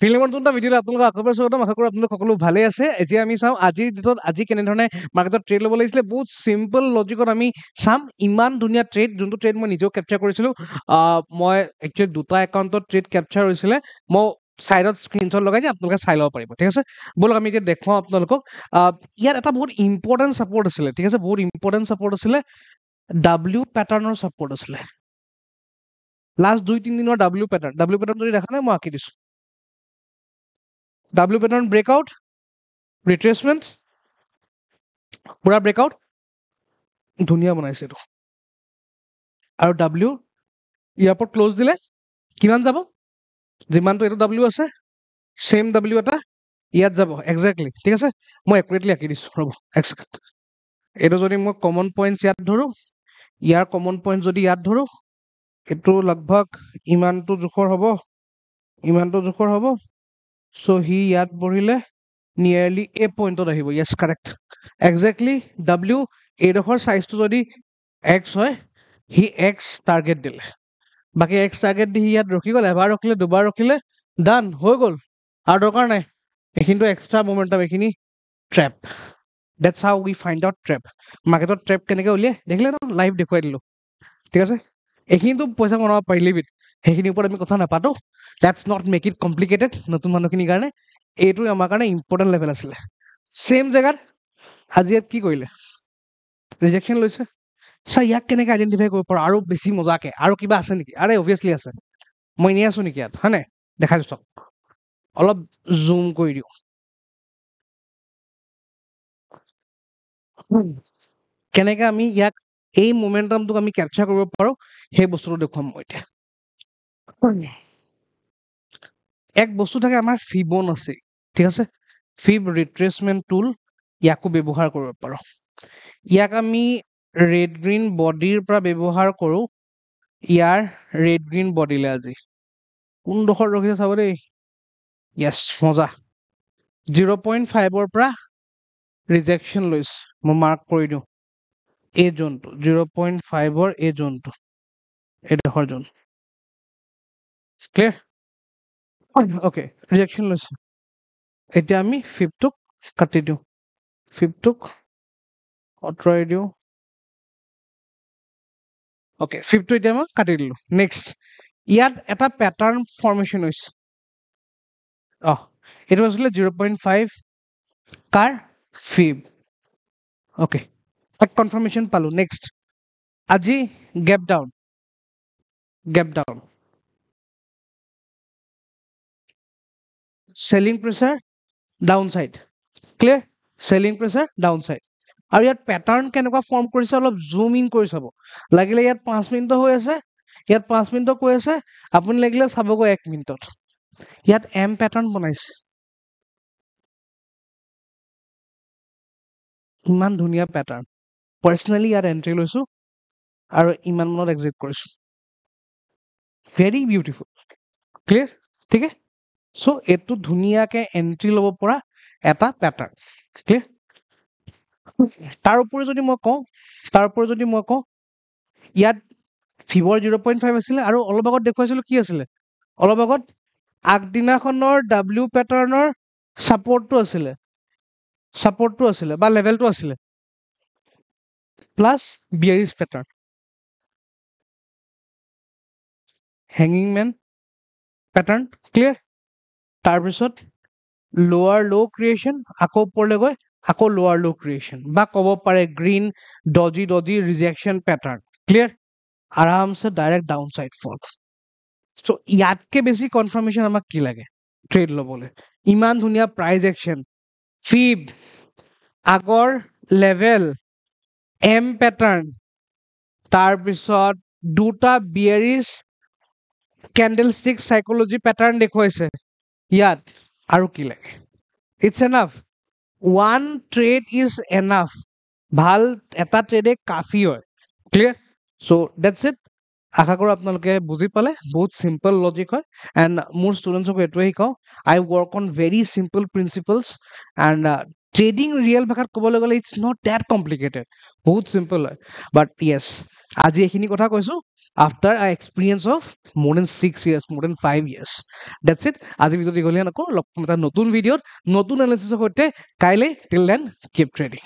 ফিল্মৰ দুটা ভিডিঅ'লৈ আপোনালোকক আকৌ এবাৰ স্বাগতম। আশা কৰোঁ আপোনালোক সকলো ভালে আছে। এতিয়া আমি চাওঁ আজি কেনেধৰণে মাৰ্কেটত ট্ৰেড ল'ব লাগিছিলে। বহুত চিম্পল লজিকত আমি চাম। ইমান ধুনীয়া ট্ৰেড, যোনটো ট্ৰেড মই নিজেও কেপচাৰ কৰিছিলোঁ। মই একচুৱেলি দুটা একাউণ্টত ট্ৰেড কেপচাৰ হৈছিলে। মই চাইডত স্ক্ৰীনশ্বট লগাই দিম, আপোনালোকে চাই ল'ব পাৰিব। ঠিক আছে, ব'লক আমি এতিয়া দেখুৱাওঁ আপোনালোকক। ইয়াত এটা বহুত ইম্পৰ্টেণ্ট ছাপৰ্ট আছিলে। ঠিক আছে, বহুত ইম্পৰ্টেণ্ট ছাপৰ্ট আছিলে। ডাব্লিউ পেটাৰ্ণৰ ছাপৰ্ট আছিলে। লাষ্ট 2-3 দিনৰ ডাব্লিউ পেটাৰ্ণ যদি দেখা নাই, মই আঁকি দিছোঁ। ডাব্লিউ পেটাৰ্ণ ব্ৰেকআউট, ৰিট্ৰেচমেণ্ট, পুৰা ব্ৰেকআউট, ধুনীয়া বনাইছে এইটো। আৰু ডাব্লিউ ইয়াৰ ওপৰত ক্ল'জ দিলে কিমান যাব? যিমানটো এইটো ডাব্লিউ আছে, চেম ডাব্লিউ এটা ইয়াত যাব একজেক্টলি। ঠিক আছে, মই একুৰেটলি আঁকি দিছোঁ, ৰ'ব এক ছেকেণ্ড। এইটো যদি মই কমন পইণ্টছ ইয়াত ধৰোঁ, ইয়াৰ কমন পইণ্ট যদি ইয়াত ধৰোঁ, এইটো লগভগ ইমানটো জোখৰ হ'ব, ইমানটো জোখৰ হ'ব। চ' সি ইয়াত বহিলে নিয়াৰলি এই পইণ্টত আহিব। য়েছ, কাৰেক্ট, একজেক্টলি। ডাব্লিউ এইডোখৰ চাইজটো যদি এক্স হয়, সি এক্স টাৰ্গেট দিলে। বাকী এক্স টাৰ্গেট দি সি ইয়াত ৰখি গ'ল। এবাৰ ৰখিলে, দুবাৰ ৰখিলে, ডান হৈ গ'ল, আৰু দৰকাৰ নাই। এইখিনিতো এক্সট্ৰা মোমেণ্টাম, এইখিনি ট্ৰেপ। That's how we find out ট্ৰেপ। মাৰ্কেটত ট্ৰেপ কেনেকৈ উলিয়াই দেখিলে ন, লাইভ দেখুৱাই দিলোঁ। ঠিক আছে, এইখিনিতো পইচা বনাব পাৰিলি বিধ, সেইখিনিৰ ওপৰত আমি কথা নাপাতো। Let's not make it complicated নতুন মানুহখিনিৰ কাৰণে। এইটো আমাৰ কাৰণে ইম্পৰ্টেণ্ট লেভেল আছিলে। চেম জেগাত আজি ইয়াত কি কৰিলে? ৰিজেকশ্যন লৈছে। ছাৰ ইয়াক কেনেকৈ আইডেণ্টিফাই কৰিব পাৰোঁ আৰু বেছি মজাকে? আৰু কিবা আছে নেকি? আৰে অভিয়াছলি আছে। মই এনেই আছোঁ নেকি ইয়াত? হয় নাই? দেখাই দিছোঁ, অলপ জুম কৰি দিওঁ। কেনেকৈ আমি ইয়াক, এই মোমেণ্টামটোক আমি কেপচাৰ কৰিব পাৰোঁ, সেই বস্তুটো দেখুৱাম মই এতিয়া। এক বস্তু থাকে আমাৰ ফিবনাচি। ঠিক আছে, ফিব ৰিট্ৰেচমেণ্ট টুল, ইয়াকো ব্যৱহাৰ কৰিব পাৰোঁ। ইয়াক আমি ৰেড গ্ৰীণ বডিৰ পৰা ব্যৱহাৰ কৰোঁ। ইয়াৰ ৰেড গ্ৰীণ বডিলে আজি কোনডোখৰত ৰখিছে চাব দেই। য়েছ, মজা। 0.5ৰ পৰা ৰিজেকশ্যন লৈছে। মই মাৰ্ক কৰি দিওঁ এই জোনটো, 0.5ৰ এই জোনটো, এইডোখৰ জোন। ক্লিয়াৰ? অ'কে, ৰিজেকশ্যন লৈছে। এতিয়া আমি ফিফটোক কাটি দিওঁ, ফিফটোক আঁতৰাই দিওঁ। অ'কে, ফিফটো এতিয়া মই কাটি দিলোঁ। নেক্সট, ইয়াত এটা পেটাৰ্ণ ফৰ্মেশ্যন হৈছে। এইটো আছিলে 0.5 কাৰ ফিব। অ'কে, এক কনফাৰ্মেশ্যন পালোঁ। নেক্সট, আজি gap down, gap down, selling pressure down side. Clear? Selling pressure down side. আৰু ইয়াত পেটাৰ্ণ কেনেকুৱা ফৰ্ম কৰিছে, অলপ জুম ইন কৰি চাব। লাগিলে ইয়াত 5 মিনিটৰ হৈ আছে, ইয়াত 5 মিনিটৰ কৈ আছে, আপুনি লাগিলে চাবগৈ 1 মিনিটত। ইয়াত এম পেটাৰ্ণ বনাইছে। ইমান ধুনীয়া পেটাৰ্ণ। পাৰ্চনেলি ইয়াত এণ্ট্ৰি লৈছোঁ আৰু ইমান মানত এক্সিট কৰিছোঁ। Very beautiful. ক্লিয়াৰ? ঠিক আছে, চ' এইটো ধুনীয়াকৈ এণ্ট্ৰি ল'ব পৰা এটা পেটাৰ্ণ। ক্লিয়াৰ? তাৰ উপৰি যদি মই কওঁ, ইয়াত ফিবৰ 0.5 আছিলে, আৰু অলপ আগত দেখুৱাইছিলোঁ কি আছিলে? অলপ আগত আগদিনাখনৰ ডাব্লিউ পেটাৰ্ণৰ ছাপৰ্টটো আছিলে বা লেভেলটো আছিলে, প্লাছ বিয়াৰিছ পেটাৰ্ণ, হেঙিং মেন পেটাৰ্ণ। ক্লিয়াৰ? তাৰপিছত লোৱাৰ ল' ক্ৰিয়েশ্যন, আকৌ ওপৰলৈ গৈ আকৌ লোৱাৰ ল' ক্ৰিয়েশ্যন, বা ক'ব পাৰে green doji rejection pattern. Clear? আৰামছে ডাইৰেক্ট ডাউন চাইড ফল। চ' ইয়াতকে বেছি কনফাৰ্মেশ্যন আমাক কি লাগে ট্ৰেড ল'বলৈ? ইমান ধুনীয়া প্ৰাইজ একশ্যন, ফিব, আগৰ লেভেল, এম পেটাৰ্ণ, তাৰপিছত দুটা বিয়াৰিছ কেণ্ডেলষ্টিক চাইকলজি পেটাৰ্ণ দেখুৱাইছে ইয়াত। আৰু কি লাগে? It's enough. One trade is enough. ভাল এটা ট্ৰেডে কাফি হয়। ক্লিয়াৰ? So' that's it. আশা কৰোঁ আপোনালোকে বুজি পালে। বহুত চিম্পল লজিক হয়, এণ্ড মোৰ ষ্টুডেণ্টছকো এইটোৱে শিকাওঁ। I work on very simple principles, and trading real ভাষাত ক'বলৈ গ'লে ইটছ নট ডেট কমপ্লিকেটেড, বহুত চিম্পল হয়। বাট য়েছ, আজি এইখিনি কথা কৈছোঁ আফটাৰ আই এক্সপিৰিয়েঞ্চ অফ মোৰ দেন 6 years, মোৰ দেন 5 years. That's it. আজি ভিডিঅ' দীঘলীয়া নকৰোঁ, লগ পাম এটা নতুন ভিডিঅ'ত নতুন এনালিচিছৰ সৈতে কাইলৈ। Till then keep trading.